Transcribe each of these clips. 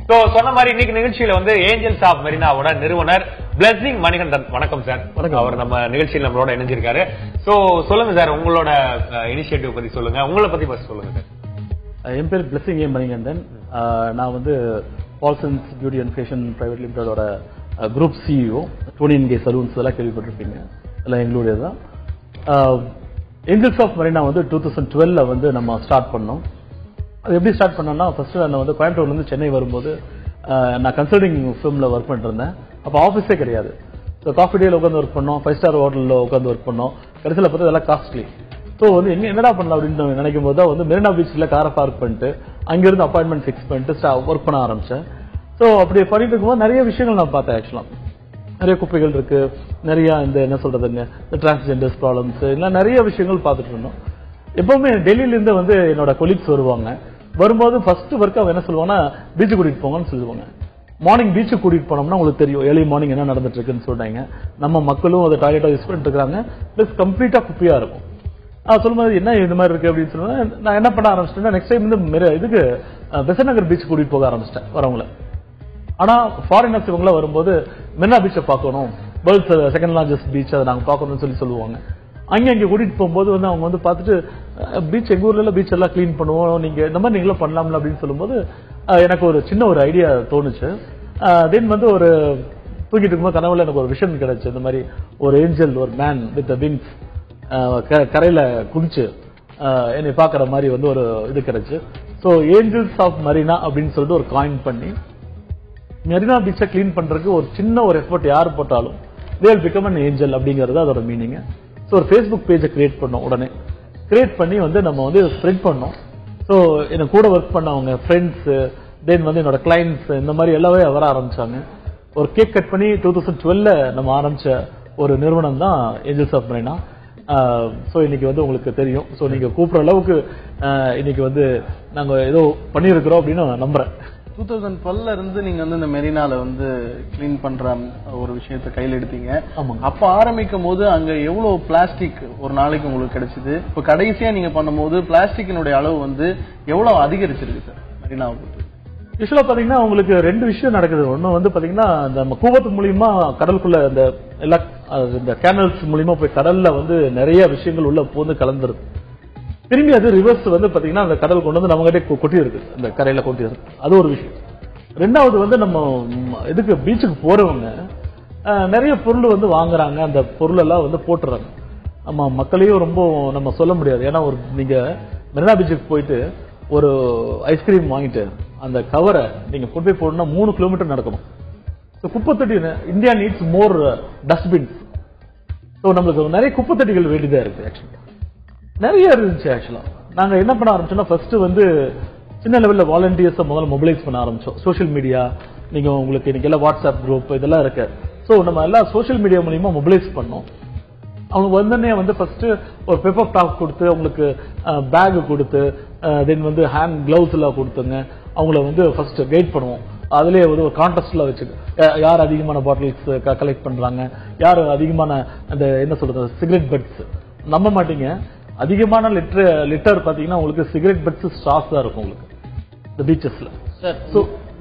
சொன்ன மாதிரி இன்னைக்கு நிகழ்ச்சியில வந்து ஏஞ்சல்ஸ் ஆஃப் மெரினாவோட நிறுவனர் பிளெஸிங் மணிகண்டன். வணக்கம் சார். அவர் நம்ம நிகழ்ச்சியில் நம்மளோட இணைஞ்சிருக்காரு. சோ சொல்லுங்க சார், உங்களோட இனிஷியேட்டிவ் பத்தி சொல்லுங்க, உங்களை பத்தி ஃபர்ஸ்ட் சொல்லுங்க சார். என் பேர் பிளெஸிங் மணிகண்டன். நான் வந்து Palsons beauty and fashion private லிமிடெடோட குரூப் சிஇஓ. 29K சலூன்ஸ் எல்லாம் கேள்விப்பட்டிருப்பீங்க, எல்லாம் எங்களுடையதான். ஏஞ்சல்ஸ் ஆஃப் மெரினா வந்து 2012 வந்து நம்ம ஸ்டார்ட் பண்ணோம். அது எப்படி ஸ்டார்ட் பண்ணோம்னா, ஃபர்ஸ்ட் நான் வந்து கோயம்புத்தூர்லேருந்து சென்னை வரும்போது நான் கன்சல்டிங் ஃபிர்மில் ஒர்க் பண்ணிட்டு இருந்தேன். அப்போ ஆஃபீஸே கிடையாது. ஸோ காஃபி டேல உட்காந்து ஒர்க் பண்ணோம், 5 ஸ்டார் ஹோட்டலில் உட்காந்து ஒர்க் பண்ணோம். கடைசியில் பார்த்தா இதெல்லாம் காஸ்ட்லி. ஸோ வந்து என்னடா பண்ணலாம் அப்படின்னு நினைக்கும் போது தான் வந்து மெரினா பீச்சில் காரை பார்க் பண்ணிட்டு அங்கேருந்து அப்பாயின்மெண்ட் ஃபிக்ஸ் பண்ணிட்டு ஒர்க் பண்ண ஆரம்பித்தேன். ஸோ அப்படி பண்ணிட்டு இருக்கும்போது நிறைய விஷயங்கள் நான் பார்த்தேன். ஆக்சுவலாக நிறைய குப்பைகள் இருக்கு, நிறைய இந்த என்ன சொல்றதுங்க இந்த டிரான்ஸ்ஜெண்டர்ஸ் ப்ராப்ளம்ஸ், இல்லை நிறைய விஷயங்கள் பார்த்துட்டு இருந்தோம். எப்பவுமே டெல்லியிலேருந்து வந்து என்னோட கொலீக்ஸ் வருவாங்க. வரும்போது ஃபர்ஸ்ட் ஒர்க் அவங்க என்ன சொல்லுவாங்கன்னா, பீச்சு கூட்டிட்டு போங்கன்னு சொல்லுவாங்க. மார்னிங் பீச்சுக்கு கூட்டிட்டு போனோம்னா உங்களுக்கு தெரியும் ஏர்லி மார்னிங் என்ன நடந்துட்டு இருக்குன்னு சொல்றாங்க. நம்ம மக்களும் அதை டாய்லெட்டா யூஸ் பண்ணிட்டு இருக்காங்க, பிளஸ் கம்ப்ளீட்டா குப்பையா இருக்கும். சொல்லும்போது என்ன இந்த மாதிரி இருக்கு அப்படின்னு சொல்லுவாங்க. நான் என்ன பண்ண ஆரம்பிச்சிட்டேன்னா, நெக்ஸ்ட் டைம் வந்து இதுக்கு பெசன்ட் நகர் பீச் கூட்டிட்டு போக ஆரம்பிச்சிட்டேன் வரவங்கள. ஆனா ஃபாரினர்ஸ் இவங்கள வரும்போது மெரினா பீச்சை பார்க்கணும், வேர்ல்ட்ஸ் செகண்ட் லார்ஜஸ்ட் பீச், அதை நாங்கள் பார்க்கணும்னு சொல்லுவாங்க. அங்கே கூட்டிட்டு போகும்போது வந்து அவங்க வந்து பார்த்துட்டு, பீச் எங்க ஊர்ல பீச் எல்லாம் கிளீன் பண்ணுவோம், நீங்க இந்த மாதிரி நீங்களும் பண்ணலாம்ல அப்படின்னு சொல்லும்போது எனக்கு ஒரு சின்ன ஒரு ஐடியா தோணுச்சு. தென் வந்து ஒரு தூக்கிட்டு இருக்கும்போது கனவுல எனக்கு ஒரு விஷன் கிடைச்சு. இந்த மாதிரி ஒரு ஏஞ்சல், ஒரு மேன் வித் விங்ஸ் கரையில குதிச்சு என்னை பாக்குற மாதிரி வந்து ஒரு இது கிடைச்சு. ஸோ ஏஞ்சல்ஸ் ஆஃப் மெரினா அப்படின்னு சொல்லிட்டு ஒரு காயின் பண்ணி மெரினா பீச்சை கிளீன் பண்றதுக்கு ஒரு சின்ன ஒரு எஃபர்ட் யார் போட்டாலும் they will become an angel அப்படிங்கிறது அதோட மீனிங். ஸோ ஒரு ஃபேஸ்புக் பேஜை கிரியேட் பண்ணோம். உடனே கிரியேட் பண்ணி வந்து நம்ம வந்து ஸ்ப்ரெட் பண்ணோம். ஸோ எனக்கு கூட ஒர்க் பண்ணவங்க ஃப்ரெண்ட்ஸ், தென் வந்து என்னோட கிளைண்ட்ஸ், இந்த மாதிரி எல்லாமே வர ஆரம்பிச்சாங்க. ஒரு கேக் கட் பண்ணி 2012 நம்ம ஆரம்பிச்ச ஒரு நிறுவனம் தான் ஏஞ்சல்ஸ் ஆஃப் மெரினா. ஸோ இன்னைக்கு வந்து உங்களுக்கு தெரியும். ஸோ நீங்க கூப்பிடுற அளவுக்கு இன்னைக்கு வந்து நாங்க ஏதோ பண்ணியிருக்கிறோம் அப்படின்னு நான் நம்புறேன். 2012 இருந்து நீங்க வந்து இந்த மெரினால வந்து கிளீன் பண்ற ஒரு விஷயத்தை கையில் எடுத்தீங்க. அப்ப ஆரம்பிக்கும் போது அங்க எவ்வளவு பிளாஸ்டிக் ஒரு நாளைக்கு உங்களுக்கு கிடைச்சது? இப்ப கடைசியா நீங்க பண்ணும்போது பிளாஸ்டிக்கினுடைய அளவு வந்து எவ்வளவு அதிகரிச்சிருக்கு சார் மெரினாவை பொறுத்து? யூஸ்வலா பாத்தீங்கன்னா உங்களுக்கு 2 விஷயம் நடக்குது. ஒண்ணு வந்து பாத்தீங்கன்னா நம்ம கூவத்து மூலியமா கடலுக்குள்ள இந்த எல்லா இந்த கேனல்ஸ் மூலியமா போய் கடல்ல வந்து நிறைய விஷயங்கள் உள்ள போந்து கலந்துருது. திரும்பி அது ரிவர்ஸ் வந்து பாத்தீங்கன்னா அந்த கடல் கொண்டு வந்து நம்ம கிட்டே கொட்டி இருக்கு, அந்த கரையில கொட்டி இருக்கு. அது ஒரு விஷயம். ரெண்டாவது வந்து நம்ம இதுக்கு பீச்சுக்கு போறவங்க நிறைய பொருள் வந்து வாங்குறாங்க, அந்த பொருள் எல்லாம் வந்து போட்டுறாங்க. நம்ம மக்களையும் ரொம்ப நம்ம சொல்ல முடியாது. ஏன்னா ஒரு நீங்க மெரினா பீச்சுக்கு போயிட்டு ஒரு ஐஸ்கிரீம் வாங்கிட்டு அந்த கவரை நீங்க கொண்டு போய் போடணும்னா 3 கிலோமீட்டர் நடக்கணும். குப்பை தொட்டி, இந்தியா நீட்ஸ் மோர் டஸ்ட்பின்ஸ். ஸோ நம்மளுக்கு நிறைய குப்பை தொட்டிகள் வேண்டியதா இருக்கு. ஆக்சுவலி நிறைய இருந்துச்சு. ஆக்சுவலா நாங்க என்ன பண்ண ஆரம்பிச்சோம்னா, ஃபர்ஸ்ட் வந்து சின்ன லெவல்ல வாலண்டியர்ஸை முதல்ல மொபிலைஸ் பண்ண ஆரம்பிச்சோம். சோஷியல் மீடியா, நீங்க உங்களுக்கு இன்னைக்கு எல்லாம் வாட்ஸ்அப் குரூப் இதெல்லாம் இருக்கு. ஸோ நம்ம எல்லாம் சோஷியல் மீடியா மூலியமா மொபிலைஸ் பண்ணோம். அவங்க வந்தோடனே வந்து ஃபர்ஸ்ட் ஒரு பேப்பர் டாப் கொடுத்து, அவங்களுக்கு பேக் கொடுத்து, தென் வந்து ஹேண்ட் கிளவுஸ் எல்லாம் கொடுத்துங்க. அவங்கள வந்து ஃபர்ஸ்ட் கைட் பண்ணுவோம். அதுலயே வந்து ஒரு கான்டெஸ்ட்ல வச்சு யார் அதிகமான பாட்டில்ஸ் கலெக்ட் பண்றாங்க, யார் அதிகமான அந்த என்ன சொல்றது சிகரெட் பட்ஸ். நம்ப மாட்டீங்க, அதிகமான லிட்டர் பாத்தீங்கன்னா உங்களுக்கு சிகரெட் பட்ஸ் ஸ்டாக்ஸ் தான் இருக்கும் உங்களுக்கு இந்த பீச்சஸ்ல. சார்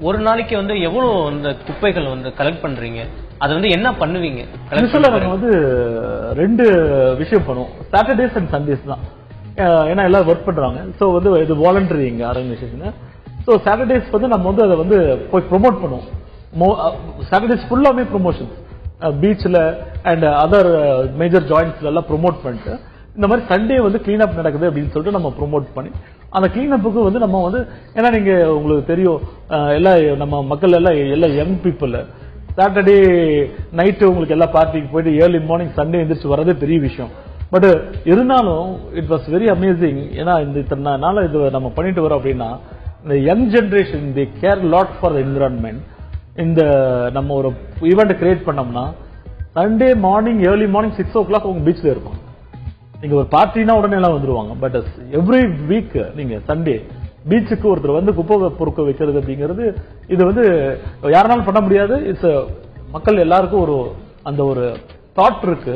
ஒரு நாளைக்கு வந்து எவ்வளவு அந்த குப்பைகள் வந்து கலெக்ட் பண்றீங்க? அது வந்து என்ன பண்ணுவீங்க? நம்ம வந்து 2 விஷயம் பண்ணுவோம். சாட்டர்டேஸ் அண்ட் சண்டேஸ் தான். ஏன்னா எல்லாரும் ஒர்க் பண்றாங்க. ஸோ வந்து இது வாலண்டரி ஆர்கனைசேஷன். ஸோ சாட்டர்டேஸ் வந்து நம்ம வந்து அதை வந்து போய் ப்ரொமோட் பண்ணுவோம். சாட்டர்டேஸ் ஃபுல்லாமே ப்ரொமோஷன் பீச்ல அண்ட் அதர் மேஜர் ஜாயிண்ட்ஸ்ல எல்லாம் ப்ரொமோட் பண்ணிட்டு, இந்த மாதிரி சண்டே வந்து கிளீன் அப் நடக்குது அப்படின்னு சொல்லிட்டு நம்ம ப்ரொமோட் பண்ணி அந்த கிளீன் அப்புக்கு வந்து நம்ம வந்து, ஏன்னா நீங்க உங்களுக்கு தெரியும் எல்லாம் நம்ம மக்கள் எல்லாம் யங் பீப்புள் சாட்டர்டே நைட்டு உங்களுக்கு எல்லா பார்ட்டிக்கு போயிட்டு ஏர்லி மார்னிங் சண்டே எந்திரிச்சு வரதே பெரிய விஷயம். பட் இருந்தாலும் இட் வாஸ் வெரி அமேசிங். ஏன்னா இந்த இத்தனை நாள் இது நம்ம பண்ணிட்டு வரோம் அப்படின்னா, இந்த young generation the care lot for the environment. இந்த நம்ம ஒரு ஈவெண்ட் கிரியேட் பண்ணோம்னா Sunday morning early morning 6 o'clock உங்க பீச்ல இருக்கும். நீங்க ஒரு பார்ட்டினா உடனே எல்லாம் வந்துருவாங்க. பட் எவ்ரி வீக் நீங்க சண்டே பீச்சுக்கு ஒருத்தர் வந்து குப்பை பொறுக்க வைக்கிறது அப்படிங்கிறது இது வந்து யாருனாலும் பண்ண முடியாது. இட்ஸ் மக்கள் எல்லாருக்கும் ஒரு அந்த ஒரு தாட் இருக்கு.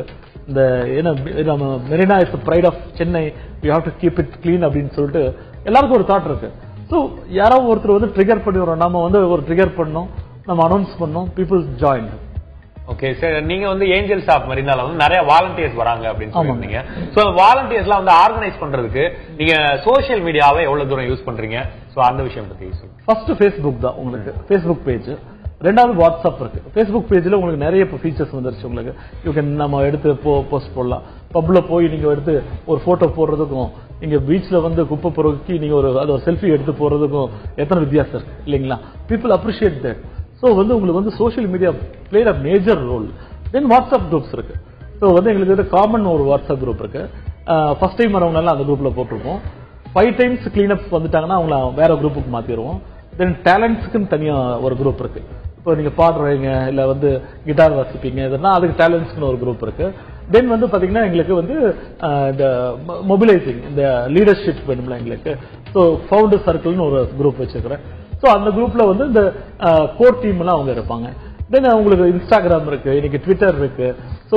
இந்த Marina is pride of Chennai, we have to keep it clean அப்படின்னு சொல்லிட்டு எல்லாருக்கும் ஒரு தாட் இருக்கு. ஸோ யாராவது ஒருத்தர் வந்து ட்ரிகர் பண்ணி வரோம், நம்ம வந்து ஒரு ட்ரிகர் பண்ணோம், நம்ம அனௌன்ஸ் பண்ணோம், பீப்புள் ஜாயின். ஓகே சார், நீங்க வந்து ஏஞ்சல்ஸ் ஆஃப் மெரினால வந்து நிறைய வாலண்டியர்ஸ் வராங்க அப்படின்னு சொல்லிருந்தீங்க. சோ வாலண்டியர்ஸ்லாம் வந்து ஆர்கனைஸ் பண்றதுக்கு நீங்க சோஷியல் மீடியாவை எவ்வளவு தூரம் யூஸ் பண்றீங்க? சோ அந்த விஷயம் பத்தி சொல்லுங்க. ஃபர்ஸ்ட் ஃபேஸ்புக் தான் உங்களுக்கு, ஃபேஸ்புக் பேஜ். ரெண்டாவது வாட்ஸ்அப் இருக்கு. ஃபேஸ்புக் பேஜ்ல உங்களுக்கு நிறைய ஃபீச்சர்ஸ் வந்துருச்சு. உங்களுக்கு யூ கேன் நம்ம எடுத்து போஸ்ட் போடலாம். பப்ல போய் நீங்க எடுத்து ஒரு போட்டோ போடுறதுக்கும், நீங்க பீச்ல வந்து குப்பை பொறுக்கி நீங்க ஒரு செல்ஃபி எடுத்து போடுறதுக்கும் எத்தனை வித்தியாசம் இருக்கு இல்லைங்களா? People appreciate that. ஸோ வந்து உங்களுக்கு வந்து social media played a major role. Then WhatsApp groups இருக்கு. ஸோ வந்து எங்களுக்கு வந்து காமன் ஒரு வாட்ஸ்அப் குரூப் இருக்கு. ஃபர்ஸ்ட் டைம் வரவங்களால அந்த குரூப்ல போட்டிருக்கோம். 5 times கிளீனப் வந்துட்டாங்கன்னா அவங்கள வேற குரூப்புக்கு மாத்திடுவோம். தென் டேலண்ட்ஸ்க்குன்னு தனியா ஒரு குரூப் இருக்கு. இப்போ நீங்க பாடுறீங்க இல்ல வந்து கிட்டார் வாசிப்பீங்க இதெல்லாம், அதுக்கு டேலண்ட்ஸ்க்குன்னு ஒரு குரூப் இருக்கு. தென் வந்து பாத்தீங்கன்னா எங்களுக்கு வந்து இந்த மொபிலைசிங், இந்த லீடர்ஷிப் வேணும்ல எங்களுக்கு. ஸோ ஃபவுண்டர் சர்க்கிள்னு ஒரு குரூப் வச்சிருக்கிறேன். ஸோ அந்த குரூப்ல வந்து இந்த கோர் டீம் எல்லாம் அவங்க இருப்பாங்க. தென் உங்களுக்கு இன்ஸ்டாகிராம் இருக்கு, இன்னைக்கு ட்விட்டர் இருக்கு. ஸோ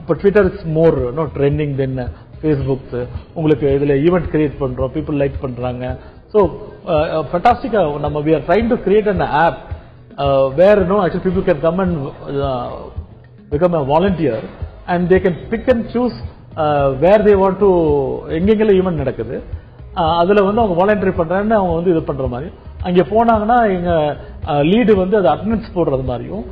இப்போ Twitter is more trending then Facebook. உங்களுக்கு இதுல ஈவெண்ட் கிரியேட் பண்றோம், பீப்புள் லைக் பண்றாங்க. ஸோ ஃபண்டாஸ்டிக்கா நம்ம we are trying to create an app where actually people can come and become a volunteer and they can pick and choose where they want to. எங்கெங்கெல்ல event நடக்குது அதுல வந்து அவங்க voluntary பண்றாங்கன்னு அவங்க வந்து இது பண்ற மாதிரி, அங்க போனாங்கன்னா எங்க லீடு வந்து அது அட்டெண்டன்ஸ் போடுறது மாதிரியும்,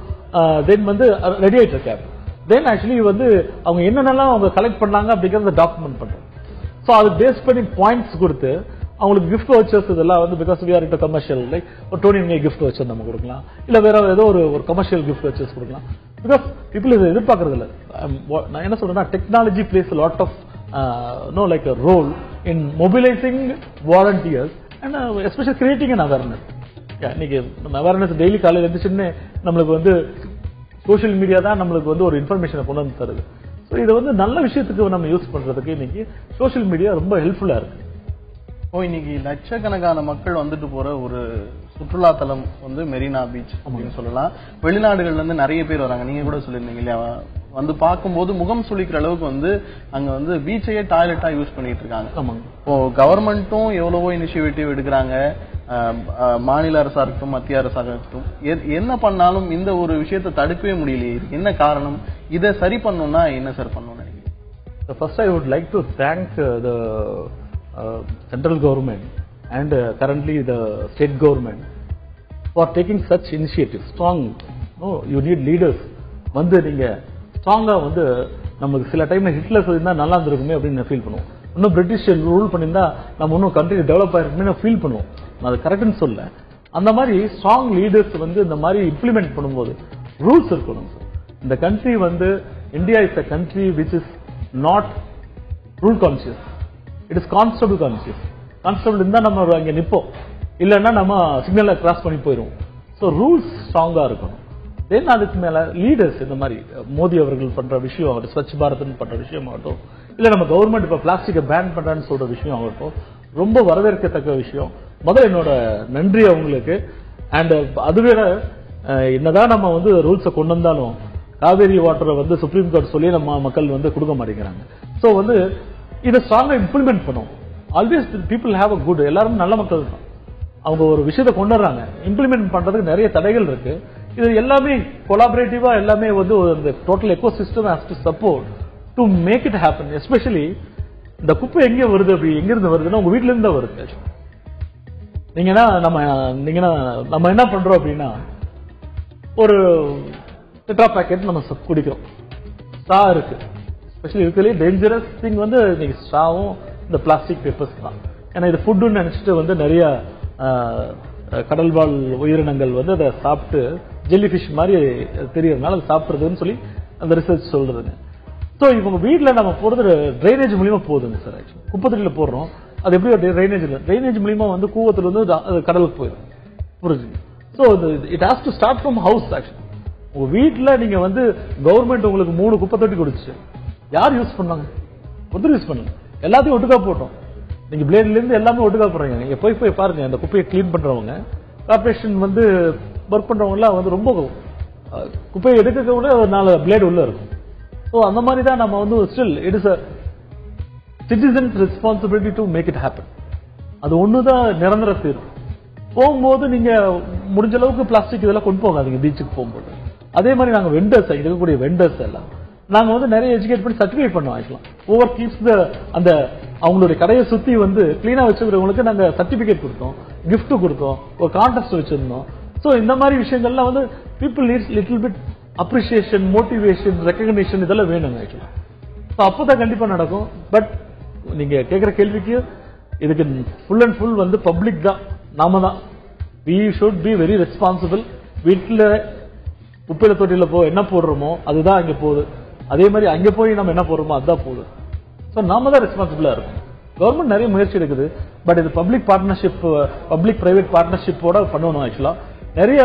தென் வந்து ரெடியேட்டர் கேப், தென் ஆக்சுவலி வந்து அவங்க என்னென்னலாம் அவங்க கலெக்ட் பண்ணாங்க அப்படிங்கறத டாக்குமெண்ட் பண்றோம். ஸோ அது பேஸ் பண்ணி பாயிண்ட்ஸ் கொடுத்து அவங்களுக்கு கிஃப்ட் வச்சர்ஸ் இதெல்லாம் வந்து because we are into commercial, like ஒரு டோனி கிஃப்ட் வச்சர் நம்ம கொடுக்கலாம், இல்ல வேற ஏதோ ஒரு கமர்ஷியல் கிஃப்ட் வச்சர்ஸ் கொடுக்கலாம். பிகாஸ் பீப்புள் இதை எதிர்பார்க்கறது இல்லை. நான் என்ன சொல்றேன்னா technology place a lot of like a role in mobilizing volunteers and especially creating an awareness. இன்னைக்கு நம்ம அவேர்னஸ் டெய்லி காலையில் இருந்துச்சுன்னு நம்மளுக்கு வந்து சோஷியல் மீடியா தான் நம்மளுக்கு வந்து ஒரு இன்ஃபர்மேஷனை கொண்டு வந்து தருது. ஸோ இதை வந்து நல்ல விஷயத்துக்கு நம்ம யூஸ் பண்றதுக்கு இன்னைக்கு சோஷியல் மீடியா ரொம்ப ஹெல்ப்ஃபுல்லா இருக்கு. இன்னைக்கு லட்சக்கணக்கான மக்கள் வந்துட்டு போற ஒரு சுற்றுலா தலம் வந்து மெரினா பீச் அப்படின்னு சொல்லலாம். வெளிநாடுகள்ல இருந்து நிறைய பேர் வராங்க. நீங்க கூட சொல்லிருந்தீங்க இல்லையா, வந்து பார்க்கும்போது முகம் சுளிக்கிற அளவுக்கு வந்து அங்க வந்து பீச்சையே டாய்லெட்டா யூஸ் பண்ணிட்டு இருக்காங்க. இப்போ கவர்மெண்ட்டும் எவ்வளவோ இனிஷியேட்டிவ் எடுக்கிறாங்க, மாநில அரசா இருக்கட்டும் மத்திய அரசாக இருக்கட்டும், என்ன பண்ணாலும் இந்த ஒரு விஷயத்தை தடுக்கவே முடியலையே. என்ன காரணம்? இதை சரி பண்ணணும்னா என்ன சார் பண்ணணும் நினைக்கிறீங்க? First I would like to thank the central government and currently the state government for taking such initiatives. Strong, you need leaders. வந்து நீங்க ஸ்ட்ராங்கா வந்து நமக்கு சில டைம்ல ஹிட்லர் இருந்தா நல்லா இருந்திருக்குமே அப்படின்னு ஃபீல் பண்ணுவோம். இன்னும் பிரிட்டிஷ் ரூல் பண்ணியிருந்தா நம்ம இன்னும் கண்ட்ரி டெவலப் ஆயிருக்குமே ஃபீல் பண்ணுவோம். அது கரெக்ட்னு சொல்ல, அந்த மாதிரி ஸ்ட்ராங் லீடர்ஸ் வந்து இந்த மாதிரி இம்ப்ளிமெண்ட் பண்ணும்போது ரூல்ஸ் இருக்கணும். இந்த கண்ட்ரி வந்து India is a country which is not rule conscious, it is constable conscious. Constable இருந்தா நம்ம அங்க நிப்போம், இல்லைன்னா நம்ம சிக்னலை கிராஸ் பண்ணி போயிடுவோம். ஸோ ரூல்ஸ் ஸ்ட்ராங்கா இருக்கணும். தென் அதுக்கு மேல லீடர்ஸ் இந்த மாதிரி மோடி அவர்கள் பண்ற விஷயம் ஆகட்டும், ஸ்வச் பாரத்னு பண்ற விஷயம் ஆகட்டும், இல்ல நம்ம கவர்மெண்ட் இப்ப பிளாஸ்டிக்கை பேன் பண்றான்னு சொல்ற விஷயம் ஆகட்டும், ரொம்ப வரவேற்கத்தக்க விஷயம். முதல்ல என்னோட நன்றி அவங்களுக்கு. அண்ட் அதுவே என்னதான் நம்ம வந்து ரூல்ஸை கொண்டு வந்தாலும் காவேரி வாட்டரை வந்து சுப்ரீம் கோர்ட் சொல்லி நம்ம மக்கள் வந்து கொடுக்க மாட்டேங்கிறாங்க. ஸோ வந்து இதை ஸ்ட்ராங்கா இம்ப்ளிமெண்ட் பண்ணும். Always people have a good, எல்லாரும் நல்ல மக்கள் தான். அவங்க ஒரு விஷயத்தை கொண்டு வர்றாங்க, இம்ப்ளிமெண்ட் பண்றதுக்கு நிறைய தடைகள் இருக்கு. இது எல்லாமே கொலாபரேட்டிவா எல்லாமே வந்து இந்த total eco system has to support to make it happen. Especially இந்த குப்பை எங்க வருது, அப்படி எங்க இருந்து வருதுன்னா உங்க வீட்டுல இருந்து தான் வருது. நம்ம என்ன பண்றோம் அப்படின்னா, ஒரு டெட்ரா பேக்கெட் நம்ம குடிக்கிறோம், ஸ்ட்ரா இருக்கு. ஸ்பெஷலி இருக்கிறதுலே டேஞ்சரஸ் திங் வந்து இன்னைக்கு ஸ்ட்ராவும் இந்த பிளாஸ்டிக் பேப்பர்ஸ் தான். ஏன்னா இது ஃபுட்டுன்னு நினைச்சிட்டு வந்து நிறைய கடல்வாழ் உயிரினங்கள் வந்து அதை சாப்பிட்டு ஜெல்லி ஃபிஷ் மாதிரி தெரியறதுனால அதை சாப்பிட்றதுன்னு சொல்லி அந்த ரிசர்ச் சொல்றதுங்க. ஸோ இவங்க வீட்டில் நம்ம போடுறது ட்ரைனேஜ் மூலியமா போகுதுங்க சார். ஆக்சுவலி குப்பத்தொட்டியில போடுறோம், அது எப்படி ட்ரைனேஜ் மூலியமா வந்து கூவத்துல வந்து கடலுக்கு போயிடும். புரிஞ்சுங்க? So it has to start from house. Actually உங்க வீட்டில் நீங்க வந்து கவர்மெண்ட் உங்களுக்கு 3 குப்பை தொட்டி கொடுத்துச்சு, யார் யூஸ் பண்ணாங்க? ஒருத்தர் யூஸ் பண்ணுங்க. எல்லாத்தையும் ஒட்டுக்கா போட்டோம். நீங்க பிளேட்ல இருந்து எல்லாமே ஒட்டுக்கா போடுறீங்க. நீங்க போய் பாருங்க, அந்த குப்பையை கிளீன் பண்றவங்க, கார்பரேஷன் வந்து ஒர்க் பண்றவங்க எல்லாம் வந்து ரொம்ப குப்பையை எடுக்க கூட 4 பிளேட் உள்ள இருக்கும். ஸோ அந்த மாதிரி தான் நம்ம வந்து still it is a citizens responsibility to make it happen. அது ஒண்ணுதான் நிரந்தர தீர்வு. போகும்போது நீங்க முடிஞ்ச அளவுக்கு பிளாஸ்டிக் இதெல்லாம் கொண்டு போகாதீங்க பீச்சுக்கு போகும்போது. அதே மாதிரி நாங்க வெண்டர்ஸ் இருக்கக்கூடிய வெண்டர்ஸ் எல்லாம் நாங்க வந்து நிறைய எஜுகேட் பண்ணி சர்டிஃபை பண்ணுவோம். ஆக்சுவலா ஓவர் கீப்ஸ் அந்த அவங்களுடைய கடையை சுத்தி வந்து கிளீனா வச்சுக்கிறவங்களுக்கு நாங்க சர்டிபிகேட் கொடுத்தோம், கிஃப்ட் கொடுத்தோம், ஒரு கான்டெஸ்ட் வச்சிருந்தோம். சோ இந்த மாதிரி விஷயங்கள்லாம் வந்து people needs little bit appreciation, motivation, recognition இதெல்லாம் வேணுங்க ஆக்சுவலா. சோ அப்பதான் கண்டிப்பா நடக்கும். பட் நீங்க கேக்குற கேள்விக்கு இதுக்கு ஃபுல் அண்ட் ஃபுல் வந்து பப்ளிக் தான், நாம தான். we should be very responsible. வீட்டுல குப்பையில தொட்டியில என்ன போடுறோமோ அதுதான் அங்க போகுது. அதே மாதிரி அங்க போய் நம்ம என்ன போடுறோமோ அதுதான் போகுது. சோ நாம தான் ரெஸ்பான்சிபிளா இருக்கும். கவர்மெண்ட் நிறைய முயற்சி எடுக்குது. பட் இது பப்ளிக் பார்ட்னர்ஷிப், பப்ளிக் பிரைவேட் பார்ட்னர்ஷிப்போட பண்ணணும். ஆக்சுவலா நிறைய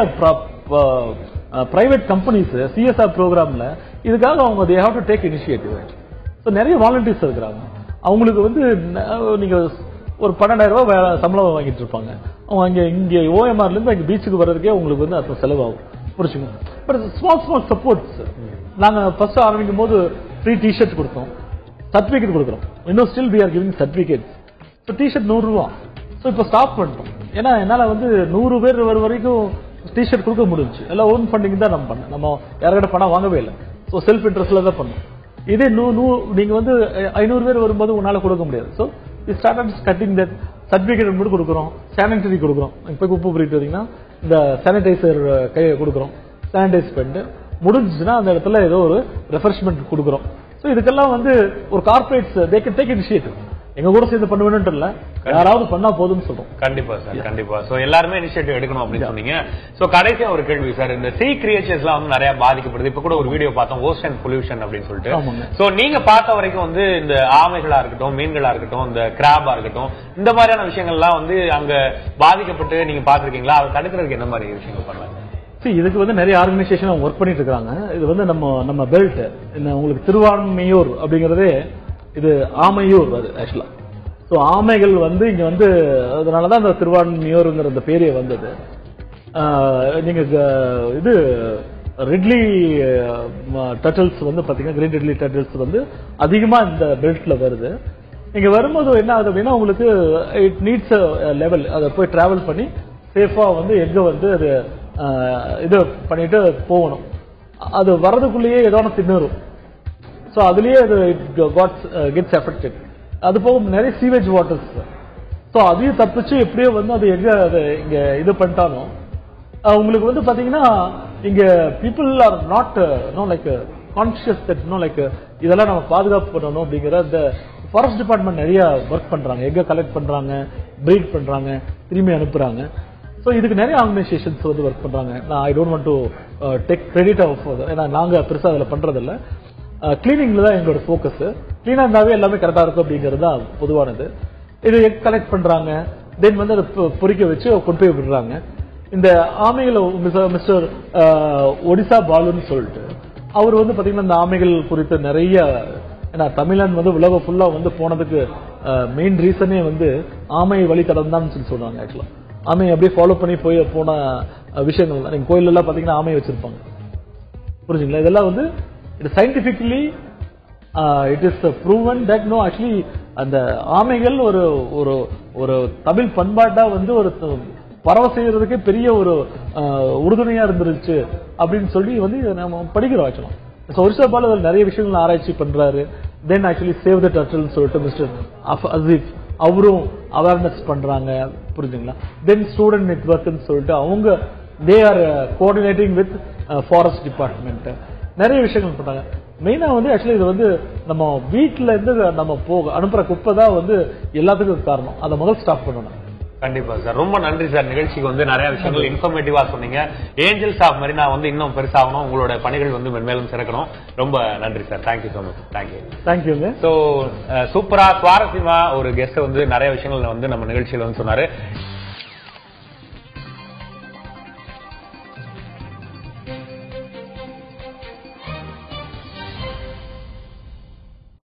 பிரைவேட் கம்பெனிஸ் சிஎஸ்ஆர் ப்ரோக்ராம்ல இதுக்காக அவங்க they have to take initiative. So நிறைய வாலண்டியர்ஸ் இருக்கிறாங்க. அவங்களுக்கு வந்து நீங்க ஒரு 12,000 ரூபாய் சம்பளம் வாங்கிட்டு இருப்பாங்க. அவங்க இங்க ஓஎம்ஆர்ல இருந்து அங்க பீச்சுக்கு வர்றதுக்கே உங்களுக்கு வந்து அது செலவாகும். புரிச்சுங்க. But small supports. நாங்க ஃபர்ஸ்ட் ஆரம்பிக்கும் போது ஃப்ரீ டிஷர்ட் கொடுத்தோம், சர்டிபிகேட் கொடுக்குறோம். இன்னும் still we are giving certificates. So t-shirt 100 ரூபா. ஸோ இப்போ ஸ்டாப் பண்ணிட்டோம். ஏன்னா என்னால வந்து 100 பேர் வர வரைக்கும் டிஷர்ட் கொடுக்க முடிஞ்சு. எல்லாம் ஓன் ஃபண்டிங் தான் நம்ம பண்ணோம். நம்ம யார்கிட்ட பணம் வாங்கவே இல்லை. ஸோ செல்ஃப் இன்ட்ரெஸ்ட்ல தான் பண்ணோம். இதே நீங்க வந்து 500 பேர் வரும்போது உன்னால கொடுக்க முடியாது. So start cutting that certificate மட்டும் கொடுக்குறோம், சானிட்டரி கொடுக்குறோம். இப்போ உப்பு போயிட்டு வந்தீங்கன்னா இந்த சானிடைசர் கையை கொடுக்குறோம், சானிடைஸ் பண்ணிட்டு முடிஞ்சுச்சுன்னா அந்த இடத்துல ஏதோ ஒரு ரெஃப்ரெஷ்மெண்ட் கொடுக்குறோம். ஸோ இதுக்கெல்லாம் வந்து ஒரு corporates they can take initiative. எங்க கூட சேர்ந்து பண்ணுவேன்னு இல்ல, யாராவது பண்ணா போதும்னு சொல்றோம். கண்டிப்பா சார், கண்டிப்பா. சோ எல்லாருமே இனிஷியேட்டிவ் எடுக்கணும் அப்படின்னு சொன்னீங்க. சோ கடைசியா ஒரு கேள்வி சார், இந்த சீ கிரியேச்சர்ஸ் எல்லாம் வந்து நிறைய பாதிக்கப்படுது. இப்ப கூட ஒரு வீடியோ பார்த்தோம், ஓஷன் பொல்யூஷன் அப்படின்னு சொல்லிட்டு. சோ நீங்க பார்த்த வரைக்கும் வந்து இந்த ஆமைகளா இருக்கட்டும், மீன்களா இருக்கட்டும், இந்த கிராபா இருக்கட்டும், இந்த மாதிரியான விஷயங்கள் எல்லாம் வந்து அங்க பாதிக்கப்பட்டு நீங்க பாத்துருக்கீங்களா? அதை தடுக்கிறதுக்கு என்ன மாதிரி விஷயங்கள் பண்ணலாம்? இதுக்கு வந்து நிறைய ஆர்கனைசேஷன் ஒர்க் பண்ணிட்டு இருக்காங்க. இது வந்து நம்ம பெல்ட் உங்களுக்கு திருவான்மையூர் அப்படிங்கறதே இது ஆமையூர் அது ஆக்சுவலா. ஸோ ஆமைகள் வந்து இங்க வந்து அதனாலதான் அந்த திருவான்மையூருங்கிற அந்த பேரே வந்தது. நீங்க இது ரெட்லி டர்ட்டில்ஸ் வந்து பாத்தீங்கன்னா கிரீன் ரெட்லி டர்ட்டில்ஸ் வந்து அதிகமா இந்த பெல்ட்ல வருது. இங்க வரும்போது என்ன ஆகுது அப்படின்னா உங்களுக்கு இட் நீட்ஸ் லெவல், அதை போய் டிராவல் பண்ணி சேஃபா வந்து எங்க வந்து அது இது பண்ணிட்டு போகணும். அது வர்றதுக்குள்ளேயே ஏதோ ஒன்று தின்னுரும். ஸோ அதுலயே அது கெட்ஸ் அஃபெக்டட். அது போக நிறைய சீவேஜ் வாட்டர்ஸ். ஸோ அதையும் தப்பிச்சு எப்படியோ வந்து அது எங்க அது இங்க இது பண்ணிட்டாலும் உங்களுக்கு வந்து பாத்தீங்கன்னா இங்க people are not no like conscious that no like இதெல்லாம் நம்ம பாதுகாப்பு பண்ணணும் அப்படிங்கிற இந்த ஃபாரஸ்ட் டிபார்ட்மெண்ட் நிறைய ஒர்க் பண்றாங்க. எங்க கலெக்ட் பண்றாங்க, பிரீட் பண்றாங்க, திரும்பி அனுப்புறாங்க. ஸோ இதுக்கு நிறைய ஆர்கனைசேஷன்ஸ் வந்து ஒர்க் பண்றாங்க. நான் I don't want to take credit of, ஏன்னா நாங்க பெருசா அதில் பண்றதில்ல. கிளீனிங்ல தான் எங்களோட ஃபோக்கஸ். கிளீனா இருந்தாவே எல்லாமே கரெக்டா இருக்கும் அப்படிங்கிறது தான் பொதுவானது. இது கலெக்ட் பண்றாங்க, தென் வந்து அதை பொறிக்க வச்சு கொண்டு போய் விடுறாங்க. இந்த ஆமைகள் மிஸ்டர் ஒடிசா பாலுன்னு சொல்லிட்டு அவர் வந்து பாத்தீங்கன்னா இந்த ஆமைகள் குறித்து நிறைய, ஏன்னா தமிழன் வந்து உலகம் ஃபுல்லா வந்து போனதுக்கு மெயின் ரீசனே வந்து ஆமை வழி கடந்தான் சொல்லி சொல்றாங்க. ஆக்சுவலா ஆமை அப்படியே ஃபாலோ பண்ணி போன விஷயங்கள் தான். நீங்க கோயில் எல்லாம் பாத்தீங்கன்னா ஆமை வச்சிருப்பாங்க. புரிஞ்சுங்களா? இதெல்லாம் வந்து it scientifically it is proven that no actually அந்த ஆமைகள் ஒரு ஒரு ஒரு தமிழ் பண்பாட்டா வந்து ஒரு பரவ செய்யறதுக்கு பெரிய ஒரு உறுதுணையா இருந்துருச்சு அப்படின்னு சொல்லி வந்து நம்ம படிக்கிறோம். ஆக்சுவலா ஒரிசா பால் அதில் நிறைய விஷயங்கள் ஆராய்ச்சி பண்றாரு. தென் ஆக்சுவலி சேவ் த டர்ட்டில் சொல்லிட்டு மிஸ்டர் அசீஃப் அவரும் அவேர்னஸ் பண்றாங்க. புரிஞ்சுங்களா? தென் ஸ்டூடெண்ட் நெட்வொர்க்னு சொல்லிட்டு அவங்க they are coordinating with forest department. நிறைய விஷயங்கள் பண்றாங்க. மெயினா வந்து ஆக்சுவலி இது வந்து நம்ம வீட்டுல இருந்து நம்ம அனுப்புற குப்பை தான் வந்து எல்லாத்துக்கும் காரணம். அதை முதல் ஸ்டாப் பண்ணணும். கண்டிப்பா சார், ரொம்ப நன்றி சார். நிகழ்ச்சிக்கு வந்து நிறைய விஷயங்கள் இன்ஃபர்மேட்டிவா சொன்னீங்க. ஏஞ்சல்ஸ் ஆஃப் மெரினா வந்து இன்னும் பெருசாகணும், உங்களோட பணிகள் வந்து மென்மேலும் சிறக்கணும். ரொம்ப நன்றி சார். Thank you so much. தேங்க்யூங்க. சோ சூப்பரா சுவாரஸ்யமா ஒரு கெஸ்ட் வந்து நிறைய விஷயங்கள் வந்து நம்ம நிகழ்ச்சியில வந்து சொன்னாரு.